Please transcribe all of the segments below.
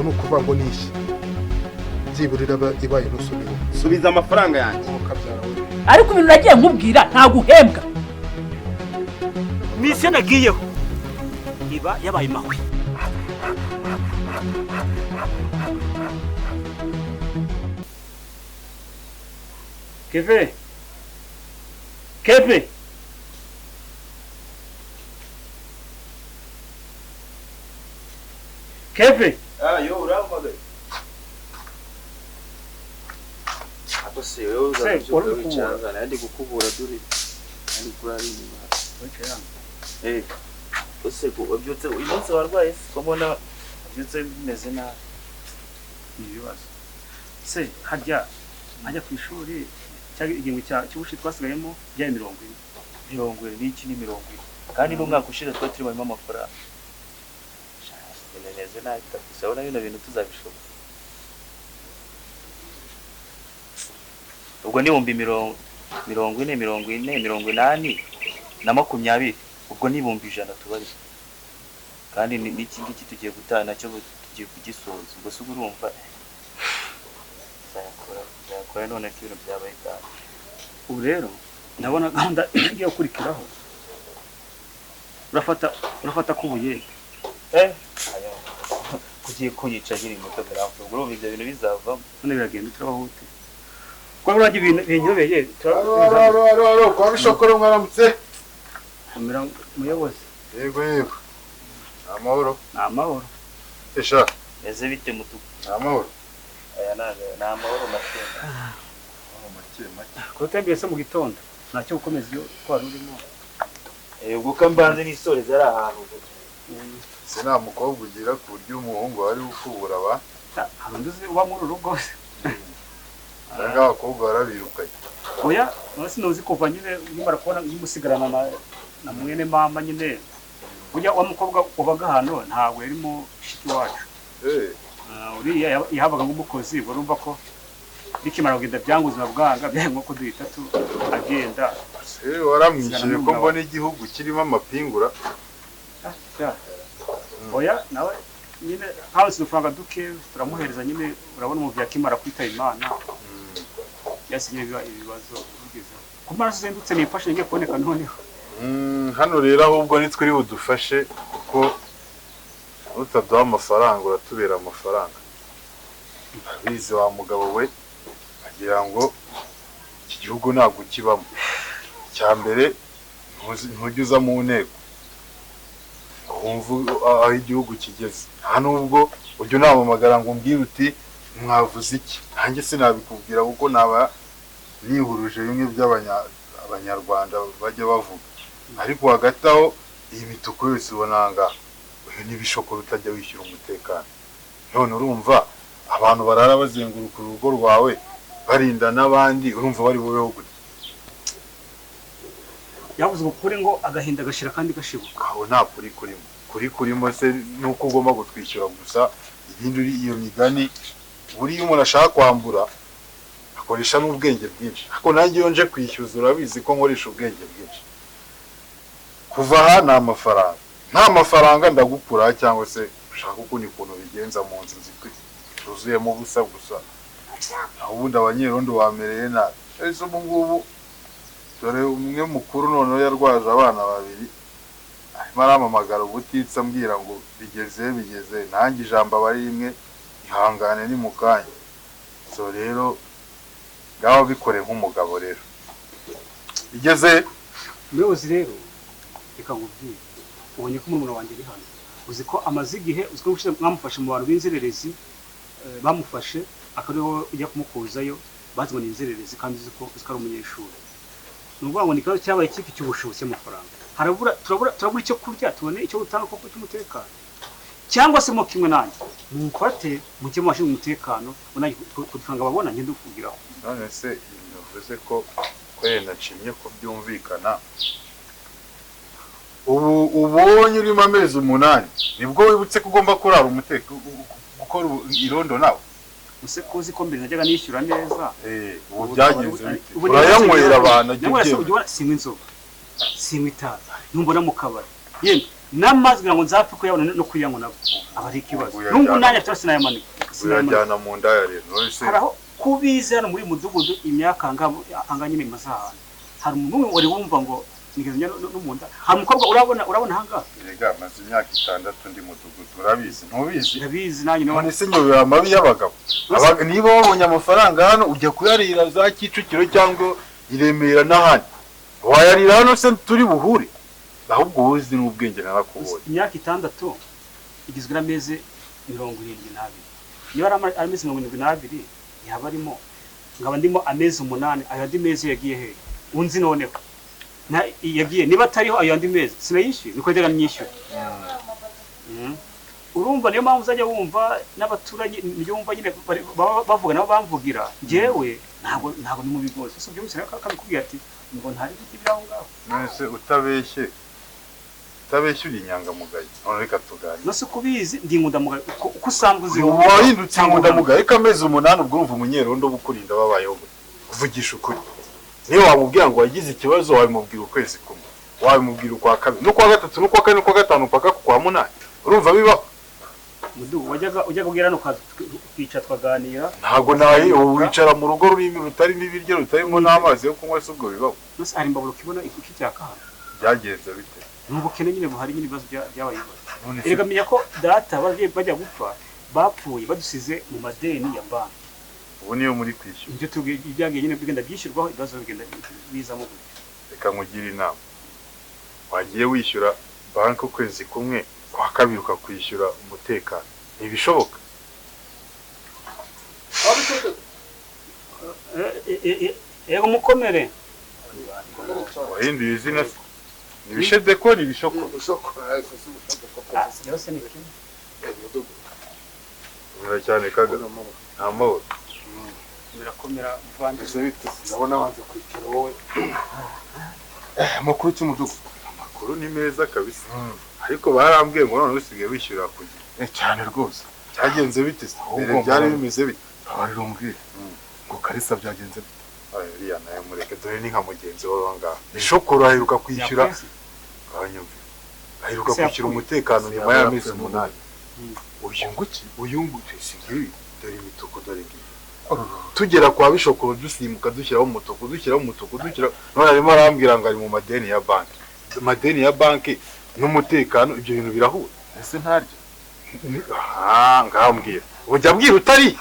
ubwo nukuvuga ngo nishi byiburira ibaye nusubira subiza amafaranga yanjye ariko ibintu nagiye nkubwira nta guhembwa misiyo nagiyeho iba yabaye mahwe Keve yo urambaye ako se yo uzaje nandi gukubura duri nandi kurari inyuma ose ko wabyutse umunsi warwaye komona wabyutse bimeze na ibibazo se harya ajya ku ishuri cyangwa igingo cy'ubushi twasigayemo bya 20 n'iki ni 20 kandi n'umwaka ushira twa turi mu amafaranga neze nayo kabisa bino bintu tuzabishobora ubwo ni 40 40 na 20 ubwo ni 100 tubari kandi n'iki ngiki tugiye gutana cyo tugiye kugisoza ubwo se urumva yakora none ko ibintu byabaye kandi ubu rero ndabona gahunda igiye gukurikiraho urafata kubuye kugiye kunyica gira imoto garafu ubwo ibyo bintu bizavamo none biragenda turabahute kwa buranje ibintu binyobeye kwa bishokoro mwaramutse amira muyobozi yego amahoro esha eze bite mutuku amahoro aya na amahoro make ko tembeye se mu gitondo ntacyo gukomeza iyo twari urimo ubwo kambanze n'isoreza ari ahantu se nta mukobwa ugira ku buryo umuhungu wari ukubura ba hari nduzi uba muri urugo cyangwa abakobwa barabirukanye oya sinuzi kuva nyine nimara kubona umusigarana na mwene mama nyine ujya wa mukobwa ubaga hano ntabwo yarimo shiki wacu uriya yahabaga nk'umukozi urumva ko bikimara kugenda byanguzima bwanga byaye nko duhita agenda waramwishyuye ko mbona igihugu kirimo amapingura oya nawe nyine hawe sidufaranga duke turamuhereza nyine urabona umuvyi akimara kwita Imana yasinye ibibazo bigeze ku maraso zendutse nifashe ngiye kuboneka noneho hano rero ahubwo nitwe budufashe kuko utaduha amafaranga uratubera amafaranga bizi wa mugabo we agira ngo iki gihugu ntabwo kibamo cyambere ntujya mu nteko wumva aho igihugu kigeze hano ubwo ujye unamamagara ngo umbwire uti mwavuze iki nanjye sinabikubwira kuko naba nihuruje bimwe by'abanyarwanda bajya bavuga ariko hagati aho iyi mituku yose ubonanga uyu n'ibishokoro utajya wishyura umutekano none urumva abantu barara bazenguruka urugo rwawe barinda n'abandi urumva bari bubeho gute yavuze ukuri ngo agahinda gashira kandi gashibuka aho nta kuri kurimo se nuko ugomba gutwishyura gusa ibindi iyo migani buri umuntu ashaka kwambura akoresha n'ubwenge bwinshi ariko nanjye iyo nje kwishyuza urabizi ko nkoresha ubwenge bwinshi kuva aha nta mafaranga ndagukura cyangwa se ushaka ukundi kuntu bigenza mu nzu zuzuyemo ubusa gusa ubundi abanyerondo bamereye nabi ese ubu ngubu dore umwe mukuru noneho yarwaje abana babiri arimo aramamagara ubutitsa ambwira ngo bigeze nanjye ijambo aba ari rimwe ihangane ni mu kanya so rero ngaho bikore nk'umugabo rero bigeze umuyobozi rero reka nkubwire ubonye ko umuntu wanjye ari hano uzi ko amaze igihe uzi ko mwamufashe mu bantu b'inzererezi bamufashe akariho ujya kumukuzayo bazi ngo ni inzererezi kandi uzi ko ari umunyeshuri ni ukuvuga ngo ni ikibazo cyabaye iki cy'ubushobozi cy'amafaranga turabura icyo kurya tubone icyo gutanga koko cy'umutekano cyangwa se mo kimwe nanjye mufate mujye mu bashinzwe umutekano kugira ngo babona ngende ukugiraho none se bivuze ko kwenda nshimye ko byumvikana ubu ubonye urimo amezi 8 nibwo wibutse ko ugomba kurara umutekano gukora irondo nawe use kuzi ko mbere najyaga nishyura neza ubu byagenze urayanywera abantu cyangwa se ujya sinywa inzoga sinywa itabi numbona mu kabari yemwe n'amazi kugira ngo nzapfe kuyabona no kuyanywa nabo aba ari ikibazo n'ubu nanjye cyose sinayamanika uyajyana mu nda ya rero haraho kubizi hano muri mudugudu imyaka anga nyine maze ahantu hari umuntu wari wumva ngo nigeze no mu nda hari umukobwa urabona ahangaha erega maze imyaka 6 ndi mudugudu urabizi ntubizi ndabizi nanjye none se nyobera amabi y'abagabo niba wabonye amafaranga hano ujya kuyarira za Kicukiro cyangwa iremera n'ahandi wayarira hano se turi buhure ahubwo uzi n'ubwenge narakubonye imyaka 6 igizwe n'amezi 72 niba ari amezi 72 yaba arimo ngaba ndimo amezi 8 ayo andi mezi yagiye he unzi noneho na yagiye niba atariho ayo andi mezi sinayishyuye niko ndega nyishyuye urumva niyo mpamvu uzajya wumva n'abaturage nyumva nyine bavuga nabo bamvugira jewe ntabwo ni mu bigose so byo musanga kabikubwira ati ngo ntari biti byaho ngaho nese utabeshye uri inyangamugayo none reka tuganire nose kubizi ndi nkundamugayo uko usanzwe uzi wahindutse inkundamugayo kameze 8 ubwo urumva umunyerondo bukurinda babayeho kuvugisha ukuri niyo wamubwira ngo wagize ikibazo wabimubwira ukwezi kumwe wabimubwira ukwa kabiri no kwa gatatu no kwa kane no kwa gatanu paka kwa munani urumva bibaho mudu wajyaga ubwira no kwica twaganira ntago naye wicara mu rugo rurimo rutari n'ibiryo rutarimo n'amazi yo kunywa se ubwo bibaho nose ari mbaburo kibona iki cyaka byagenze bite n'ubukene nyine buhari nyine ibibazo by'abayobozi erega menya ko data bajya gupfa bapfuye badusize mu madeni ya banki ubu niyo muri kwishyura ibyo tubyagiye nyine bigenda byishyurwaho ibibazo bigenda bizamo reka nkugira inama wagiye wishyura banki ukwezi kumwe kwa kabiri ukakwishyura umutekano ntibishoboka yego mukomere wahinduye izina nibishe dekori ibishoko yose ni kimwe cyane kaga nta mahoro birakomera muvandimwe ndabona wanze kwicara wowe amakuru cy'umudugu amakuru ni meza kabisa ariko barambwiye ngo none usigaye wishyura ku gihe cyane rwose cyagenze bite se byari bimeze bite abariro mbwira ngo Kalisa byagenze bite iriya nayo mureke dore ni nka mugenzi wawe ngaha ishokoro aheruka kwishyura abanyumva aheruka kwishyura umutekano nyuma y'amezi 8 uyunguki singibi dore imituku dore ngibi tugera kwa bishokoro dusimuka dushyiraho umutuku none arimo arambwira ngo ari mu madeni ya banki n'umutekano ibyo bintu birahura ese ntaryo ngambwira ujya mbwira utari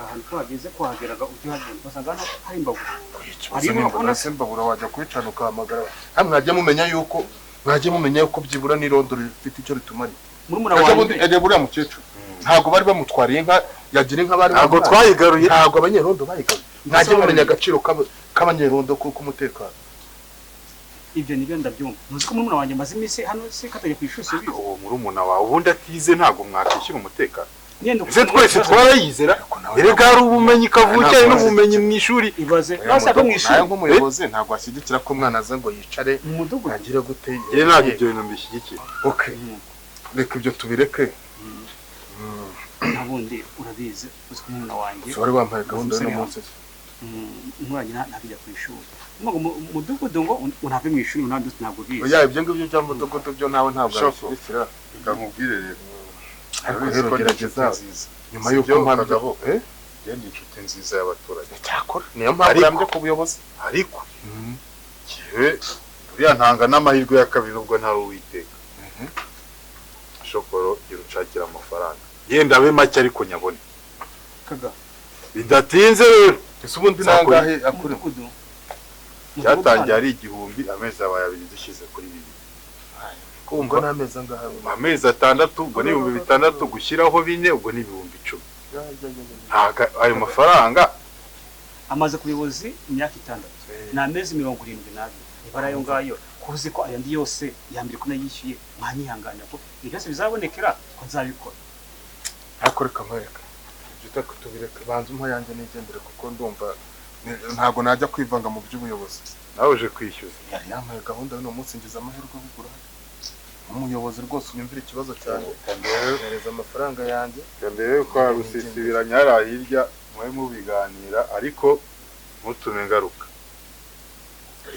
ahantu twageze kuhageraga ujye hagenda basanga hari imbago ase mbabura wajya kwicana ukahamagara mwajya mumenya yuko byibura n'irondo rifite icyo ritumariye murumuna wanjye ege buriya mukecuru ntabwo bari bamutwariye inka yagira inka bari ntabwo twayigaruye ntabwo abanyerondo bayigaruye mwajya mumenya agaciro k'abanyerondo k'umutekano ibyo nibyo ndabyumva muzi ko murumuna wanjye maze iminsi hano se katajya ku ishuri se uwo murumuna wawe ubundi atize ntabwo mwakishyura umutekano ese twese twarayizera erega hari ubumenyi kavukire n'ubumenyi mu ishuri ibaze basa ko mu ishuri nk'umuyobozi ntabwo ashyigikira ko umwana aza ngo yicare mu mudugudu agire gute ye ntabwo ibyo bintu mbishyigikiye okay reka ibyo tubireke nabundi urabizi uzi ko murumuna wanjye wari wambaye gahunda y'uno munsi umwana ntabijya ku ishuri mudugudu ngo unave mu ishuri ntabwo bizi oya ibyo ngibyo bya mudugudu byo nawe ntabwo abishyigikira reka nkubwire rero ariko rero gerageza nyuma y'uko mpamvu genda inshuti nziza y'abaturage cyakora niyo mpamvu yambye ku buyobozi ariko kiwe uriya ntanga n'amahirwe ya kabiri nubwo ntari uwiteka shokoro gira ucakira amafaranga yenda abe make ariko nyabone kaga bidatinze rero ese ubundi nangahe akuri cyatangiye ari 1000 amezi abaye 2 dushyize kuri 2 kumva n'amezi angahe amezi 6 ubwo ni 6,000 gushyiraho 4 ubwo ni 10,000 ntaga ayo mafaranga amaze kuyobozi imyaka 6 na amezi 72 ibara yo ngayo kuzi ko ayandi yose yambire ko nayishyuye mwanyihanganya ko byose bizabonekera ko nzabikora akoreka mwereka jita kutubireka banza umpa yanjye nigendere kuko ndumva ntago najya kwivanga mu by'ubuyobozi nawe uje kwishyuza yari yamaye gahunda y'uno munsi ngize amahirwe kugura umuyobozi rwose unyumvira ikibazo cyane kandereza amafaranga yanjye kandere ko rusisibiranya hari hirya mwe mubiganira ariko mutume ngaruka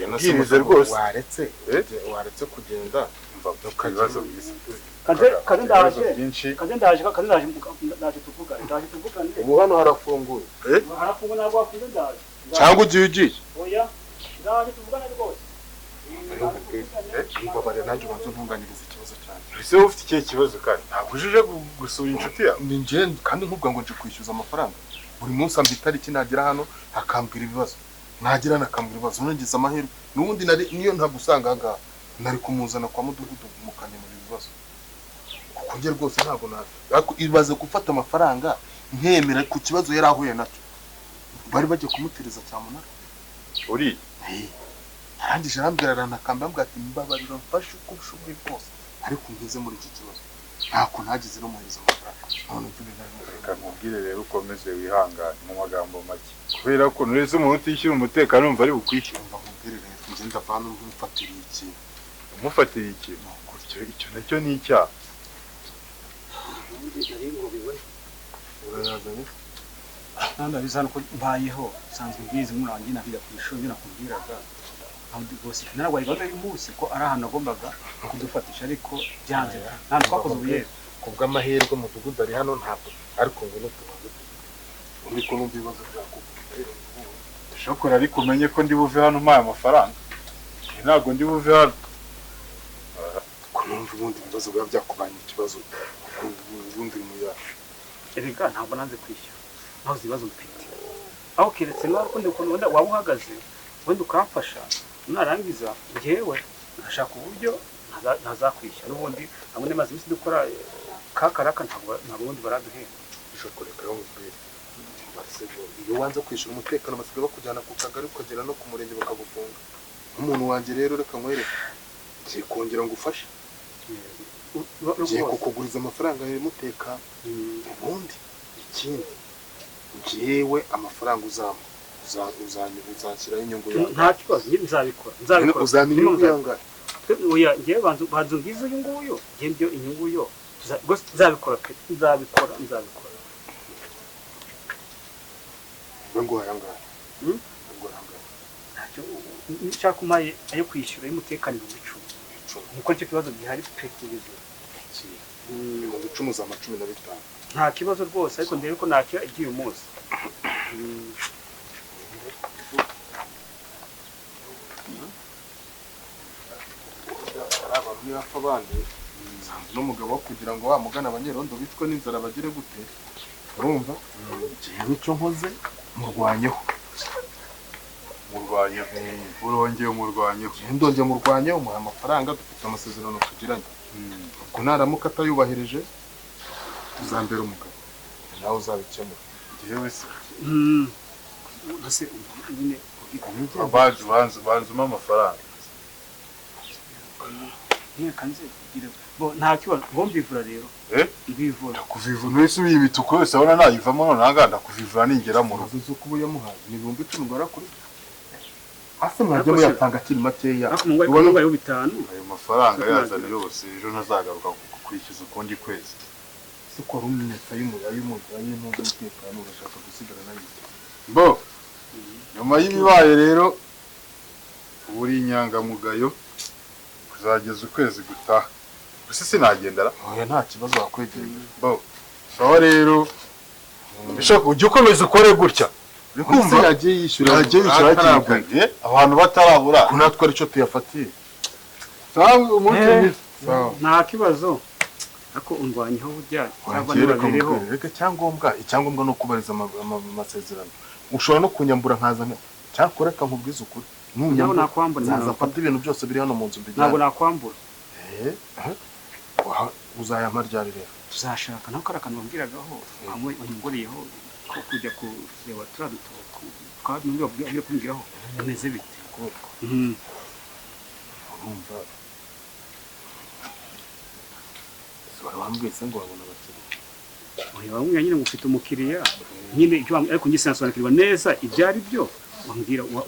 yabwirize rwose waretse kugenda mva ibibazo byiza kaze ndaje byinshi ndaje tuvugane ubu hano harafunguye harafunga ntabwo wafunze ndaje cyangwa ugiye oya ndaje tuvugane rwose mbabare nanjye ubanza untunganyiriza ikibazo cyane ese wowe ufite ikihe kibazo kandi ntabwo uje gusura inshuti yawe ni njye kandi nkubwa ngo nje kwishyuza amafaranga buri munsi amba itariki nagera hano akambwira ibibazo nagira nakambwira ibibazo nongeza amahirwe n'ubundi niyo ntagusanga ahangaha nari kumuzana kwa mudugudu mukanyemura ibibazo kuko njye rwose ntabwo ibaze gufata amafaranga nkemera ku kibazo yari ahuye nacyo bari bagiye kumutereza cyamunara uri arangije arambwira aranakamba ambwira ati mbabarira mfashe uko ushoboye kose ariko ngeze muri iki kibazo ntako ntagize no muhereza amafaranga none reka nkubwire rero ukomeze wihangane mu magambo make kubera ko nureze umuntu utishyura umutekano wumva ari bukwishyura mba nkubwire rero njye ndavana umufatiriye ikintu umufatiriye ikintu icyo nacyo ni icyaha urayazanye ndabizi hano ko mbayeho usanzwe mbizi murangi nabiga ku ishuri nakubwiraga rwose narwaye gahunda y'umunsi ko ari ahantu agombaga kudufatisha ariko byanze ntabwo twakoze ubuyere ku bw'amahirwe umudugudu ari hano ntabwo ariko ngo no tubanze uriko numva ibibazo byakubwira shokora ariko umenye ko ndi buve hano umpaye amafaranga ntabwo ndi buve hano ko numva ubundi ibibazo biba byakubanye ikibazo ubundi mu yacu erega ntabwo nanze kwishyura naho ibibazo mfite aho keretse nawe ukundi ukuntu wenda waba uhagaze wenda ukamfasha narangiza njyewe ngashaka uburyo ntazakwishyura n'ubundi ntabwo nemaze iminsi dukora kakaraka ntabwo ubundi baraduhera bishokoreka yo mubwire iyo wanze kwishyura umutekano basigaye bakujyana ku kagari ukagera no ku murenge bakagufunga nk'umuntu wanjye rero reka nkwereke ngiye kongera ngo ufashe ngiye kukuguriza amafaranga y'umutekano ubundi ikindi njyewe amafaranga uzashyiraho inyungu yawe nta kibazo nzabikora uzamenya inyungu yangahe oya njyewe banza ubwiza uyu nguyu njyewe byo inyungu yo nzabikora pe nzabikora ngo yangahe ntacyo nshaka umpaye ayo kwishyura y'umutekano 10,000 niko cyo kibazo gihari pe kugeza mu bicuruza 15 nta kibazo rwose ariko ndebe ko nakira igiye umunsi yafa abandi n'umugabo wo kugira ngo wamugana abanyerondo bitwe n'inzara bagire gute urumva jewe icyo nkoze murwanyeho umurwanyeho ndongeye murwanyeho umuha amafaranga dufite amasezerano tugiranye ubwo naramuka atayubahirije uzambera umugabo nawe uzabikemura jewe se ese nyine banze umpa amafaranga kanze nta kibazo ngo mbivura rero mbivura ndakuvivura wese uyibituko yose abona nayivamo none aha ndakuvivura ningera mu rugo uzi uko uba yamuhaye ni 10,000 barakuri hasi mwajya muyatanga akiri makeya ubona ngo 5 ayo mafaranga yazana yose ejo ntazagaruka kukwishyuza ukundi kwezi siko rumweta y'umutekano urashaka gusigara nayo bo nyuma y'ibibaye rero buri inyangamugayo kuzageza ukwezi gutaha gusa sinagendera oya nta kibazo wakwegera bo sawa rero bishaka ujye ukomeza ukore gutya kumva yagiye yishyura hakiri abantu batarabura kunatwa arico tuyafatiye sawa umunsi nta kibazo ako undwanyeho burya reka icyangombwa no kubariza amasezerano ushobora no kunyambura nkazana cyakora reka nkubwiza ukuri nzaza mfata ibintu byose biri hano mu nzu mbijyana ntabwo nakwambura uzayampa ryari rero tuzashaka naho kari akantu wambwiragaho hamwe unyunguriyeho ko kujya kureba turiya dutoki n'undi wabwira kumbwiraho bimeze bite urumva wambwiye se ngo wabona abakiriya wambwira nyine ngo ufite umukiriya nyine ariko njye sinasobanukirwa neza ibyo ari byo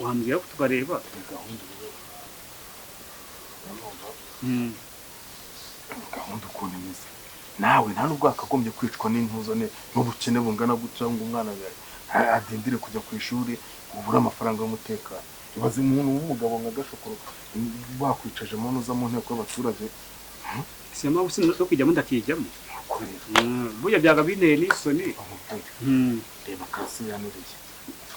wambwira ko tukareba gahunda ukuntu imeze nawe nta nubwo wakagombye kwicwa n'intuzo n'ubukene bungana gutya ngo umwana adindire kujya ku ishuri ubura amafaranga y'umutekano ibaze umuntu w'umugabo nka Gashokoro bakwicaje mu ntuza mu nteko y'abaturage sema usi no kujyamo ndakijyamo kubera burya byaga binteye n'isoni reba kasi yanuriye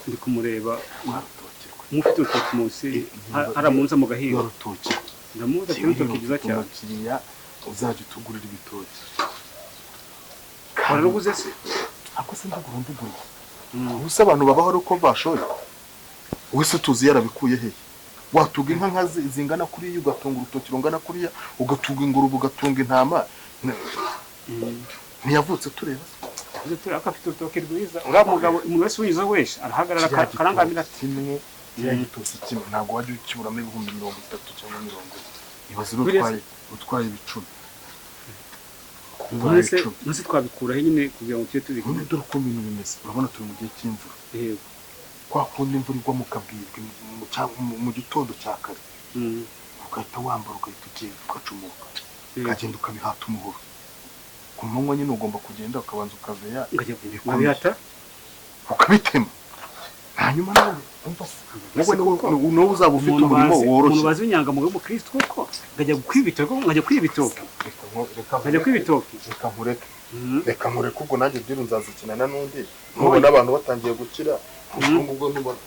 ndi kumureba urutoki rwe mufite urutoki munsi haramunza mu gahinga urutoki ndamuzi ati urutoki byiza cyane umukiriya uzajya utugurira ibitoki wararuguze se ako se ndagurunduguriye ubuse abantu babaho ari uko bashoye wese tuzi yarabikuye hehe watuga inka zingana kuriya ugatunga urutoki rungana kuriya ugatunga ingurube ugatunga intama ntiyavutse tureba afite urutoki rwiza uriya mugabo umuntu wese uyizo wese arahagarara akarangamira ati kimwe kiriya gitoki kimwe ntabwo wajya ukiburamo ibihumbi 30 cyangwa 40 ibaze utwaye ibicumi nose twabikuraho nyine kugira ngo tujye tubikora ubundi dore uko ibintu bimeze urabona turi mu gihe cy'imvura yego kwa kundi imvura igwa mu kabwibwi mu gitondo cya kare ugahita wambara ugahita ugenda ugacumuka ukagenda ukabihata umuhoro ku manywa nyine ugomba kugenda ukabanza ukaveya ukabihata ukabitema hanyuma nawe wowe uzaba ufite umurimo woroshye umuntu bazi inyangamugayo y'umukristo koko ngajya kwibitoke nkajya kwibitoke reka nkureke ubwo nanjye byiro nzazikinana n'undi nubona abantu batangiye gukira ubwo nubona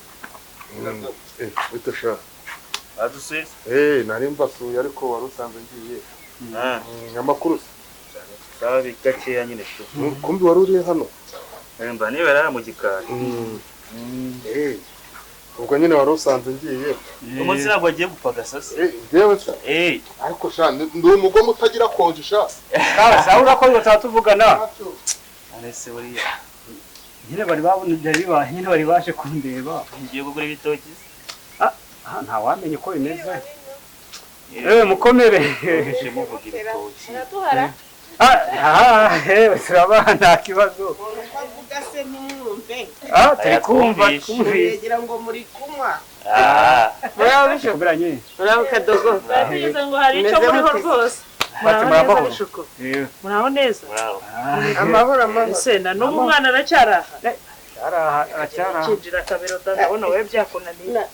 utasha adusuye nari mbasuye ariko wari usanze ngiye amakuru sawa gakeya nyine cyo kumbi wari uri hano mba nibera mu gikari ubwo nyine wari usanze ngiye umunsi ntabwo agiye gupagasa se yewe se ariko sha ndi umugome utagira konje sha sawa urakoze tuvugana arese buriya nyine bari babona byari bibaye nyine bari baje kundeba ngiye kugura ibitoki nta wamenye ko bimeze mukomere muvuga ibitoki turaba nta kibazo turi kumva kugira ngo muri kunywa muraho kadogo tugeze ngo hari icyo muriho rwose muraho neza amahoro ese na n'ubu umwana aracyaraha aracyaraha kinjira kabero ndabona wowe byakunaniye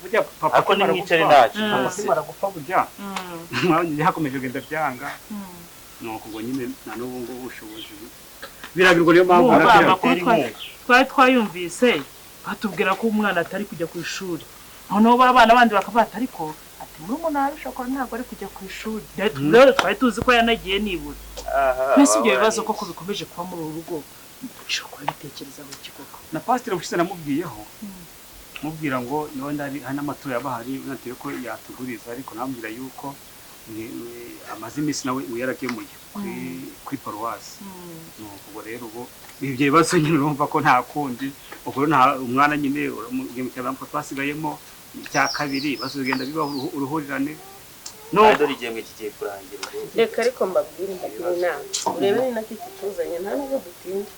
burya papa ako nimwicare ntacyo asimara gupfa burya mwanya hakomeje kugenda byanga nuko ubwo nyine na n'ubu ngubu ubushobozi birabirwa niyo mpamvu twari twayumvise batubwira ko umwana atari kujya ku ishuri noneho babana bandi bakavata ariko ati muri umunara shokora ntabwo ari kujya ku ishuri rero twari tuzi ko yanagiye nibura mbese ibyo bibazo koko bikomeje kuba muri uru rugo shokora bitekereza mu kikoko na pasiteri ushize namubwiyeho mubwira ngo niho ndari n'amatora yabahari nateye ko yatuguriza ariko nambwira yuko amaze iminsi nawe yaragemuye kuri paruwasi ubwo rero ubu ibyo bibazo nyine urumva ko nta kundi ubwo nta umwana nyine uramutse twasigayemo icya kabiri ibibazo bigenda bibaho uruhurirane dore igihembwe kigiye kurangira reka ariko mbabwire ndagira inama urebe ni nacyo kituzanye nta nubwo dutinda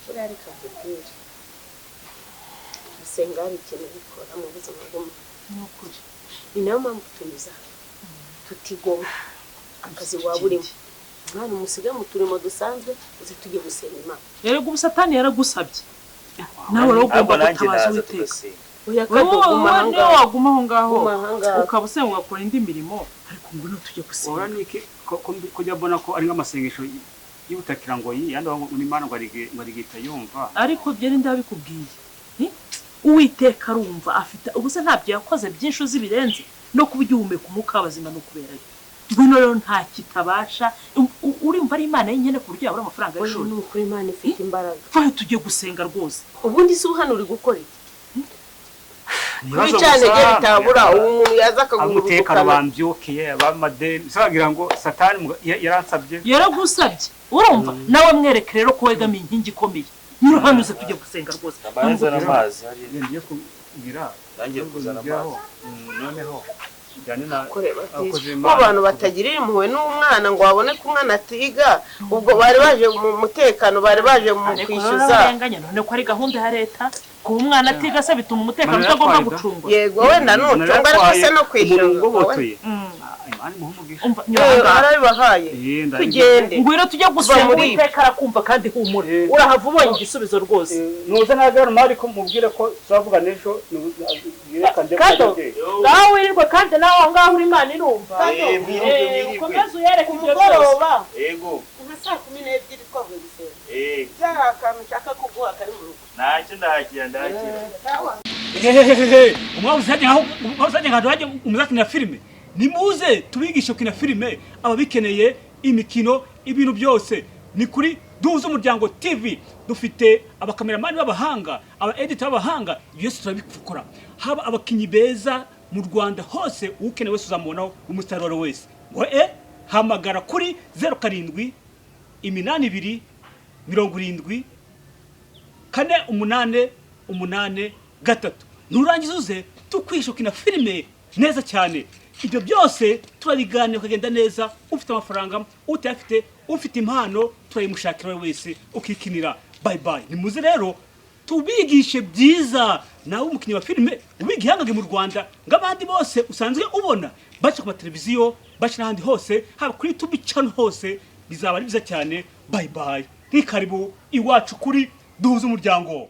buriya reka mbabwire gusenga hari ikintu bikora mu buzima bw'umuntu ni ukuri ni nayo mpamvu tunyuza tutigomba akazi waba urimo umwana umusiga mu turimo dusanzwe uzi tujye gusenga Imana rero ubu satani yaragusabye nawe rero ugomba gutabaza Uwiteka niyo waguma aho ngaho ukaba usenga ugakora indi mirimo ariko ngo tujye gusenga kujya mbona ko ari nk'amasengesho y'ubutakira ngo yandi ngo Imana ngo arigita yumva ariko ibyo ni ndabikubwiye Uwiteka arumva afite ubuse ntabyo yakoze byinshi uzi birenze no kubugihumeka umwuka w'abazima no kubera ngwino rero nta kitabasha urimva ari Imana yenyine ku buryo yabura amafaranga y'ishuri ni ukuri Imana ifite imbaraga twaye tujye gusenga rwose ubundi si hano uri gukora iki kuri cyane gihe bitabura umuntu yaza akagura umutekano bambyukiye abamadeni sagira ngo satani yaransabye yaragusabye urumva nawe mwereke rero ko wegamiye inkingi ikomeye niruhanuze tujye gusenga rwose amazi n'amazi ngiye kugira nangiye kuzana amazi noneho abantu batagirira impuhwe n'umwana ngo babone ko umwana atiga ubwo bari baje mu mutekano bari baje mu kwishyuza none ko ari gahunda ya leta kuba umwana atiga se bituma umutekano utagomba gucungwa. yego wenda nucunga ariko se no kwishyura ngobotoye imana muhumugisha arabibahaye tugende ngwino tujye gusenga Uwiteka arakumva kandi humure urahava ubonye igisubizo rwose. nuza nagara mari ko mubwire ko turavuga n'ejo yerekanje ngaho wirirwe kandi nawe aho ngaho uri Imana irumva ukomeze uyereke ibyo byose. Yego nka saa 12 twavuye gusenga byari akantu nshaka kuguha kari mu rugo ntacyo ndakira umwabuzajya nka waje umuzakina filime nimuze tubigishe kina filime ababikeneye imikino ibintu byose ni kuri Duhuza Umuryango TV dufite abakameramani b'abahanga aba editor b'abahanga byose turabikora haba abakinyi beza mu Rwanda hose ukeneye wese uzamubonaho umusaruro wese ngo hamagara kuri 07 82 70 488 nurangiza uze tukwishukina filime neza cyane. Ibyo byose turabiganira ukagenda neza ufite amafaranga utayafite ufite impano turayimushakira wese ukikinira. Bye bye. Nimuze rero tubigishe byiza nawe umukinnyi wa filime ubigihangage mu Rwanda ngabandi bose usanzwe ubona baca ku televiziyo baca n'ahandi hose haba kuri YouTube channel hose bizaba ari byiza cyane. Bye bye. Ni karibu iwacu kuri Duhuza Umuryango.